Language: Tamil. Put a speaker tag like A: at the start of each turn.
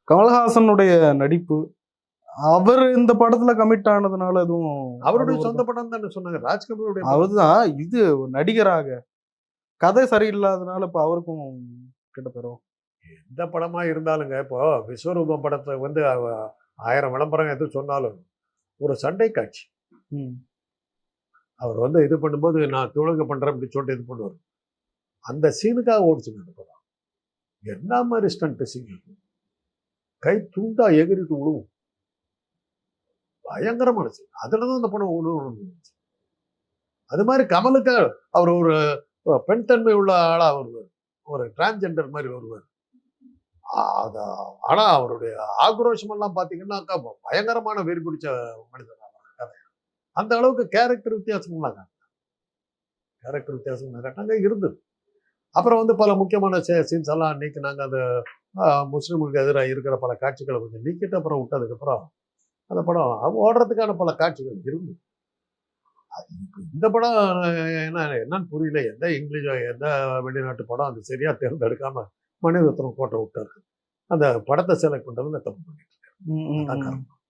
A: கமலஹாசனுடைய நடிப்பு, அவர் இந்த படத்துல கமிட் ஆனதுனால எதுவும்
B: அவருடைய சொந்த படம் தானே சொன்னாங்க. ராஜ்கமலுடைய படம்.
A: அவர்தான் இது நடிகராக. கதை சரியில்லாதனால இப்ப அவருக்கும் கெட்ட பேரும்.
B: எந்த படமா இருந்தாலுங்க, இப்போ விஸ்வரூபம் படத்தை வந்து 1000 விளம்பரம் எது சொன்னாலும், ஒரு சண்டை காட்சி.
A: ம்.
B: அவர் வந்து இது பண்ணும்போது, நான் தொழுகை பண்றேன் அப்படின்னு சொல்லிட்டு இது பண்ணுவார். அந்த சீனுக்காக ஓடிச்சுங்க அந்த படம். என்ன மாதிரி ஸ்டண்ட் சீன். கை துண்டா எகிரிட்டு விழுவும். பயங்கரமான சீன். அதுலதான் அந்த படம் ஒண்ணு. அது மாதிரி கமலுக்கு அவர் ஒரு பெண் தன்மை உள்ள ஆளா வருவார். ஒரு டிரான்ஸ்ஜெண்டர் மாதிரி வருவார். ஆனா அவருடைய ஆக்ரோஷம் எல்லாம் பாத்தீங்கன்னா பயங்கரமான வெறி பிடிச்ச மனிதர். அந்த அளவுக்கு கேரக்டர் வித்தியாசம் காட்டாங்க இருந்தது. அப்புறம் வந்து பல முக்கியமான சீன்ஸ் எல்லாம் நீக்கினாங்க. அந்த முஸ்லிமுக்கு எதிராக இருக்கிற பல காட்சிகளை கொஞ்சம் நீக்கிட்டு அப்புறம் விட்டதுக்கப்புறம் அந்த படம் ஓடுறதுக்கான பல காட்சிகள் இருந்தது. இந்த படம் என்னன்னு புரியல. எந்த இங்கிலீஷ் எந்த வெளிநாட்டு படம் அது சரியா தேர்ந்தெடுக்காம மணிரத்னம் கோட்டை விட்டாரு. அந்த படத்தை செலக்ட் பண்றதுல தப்பு பண்ணிட்டு இருக்காரு.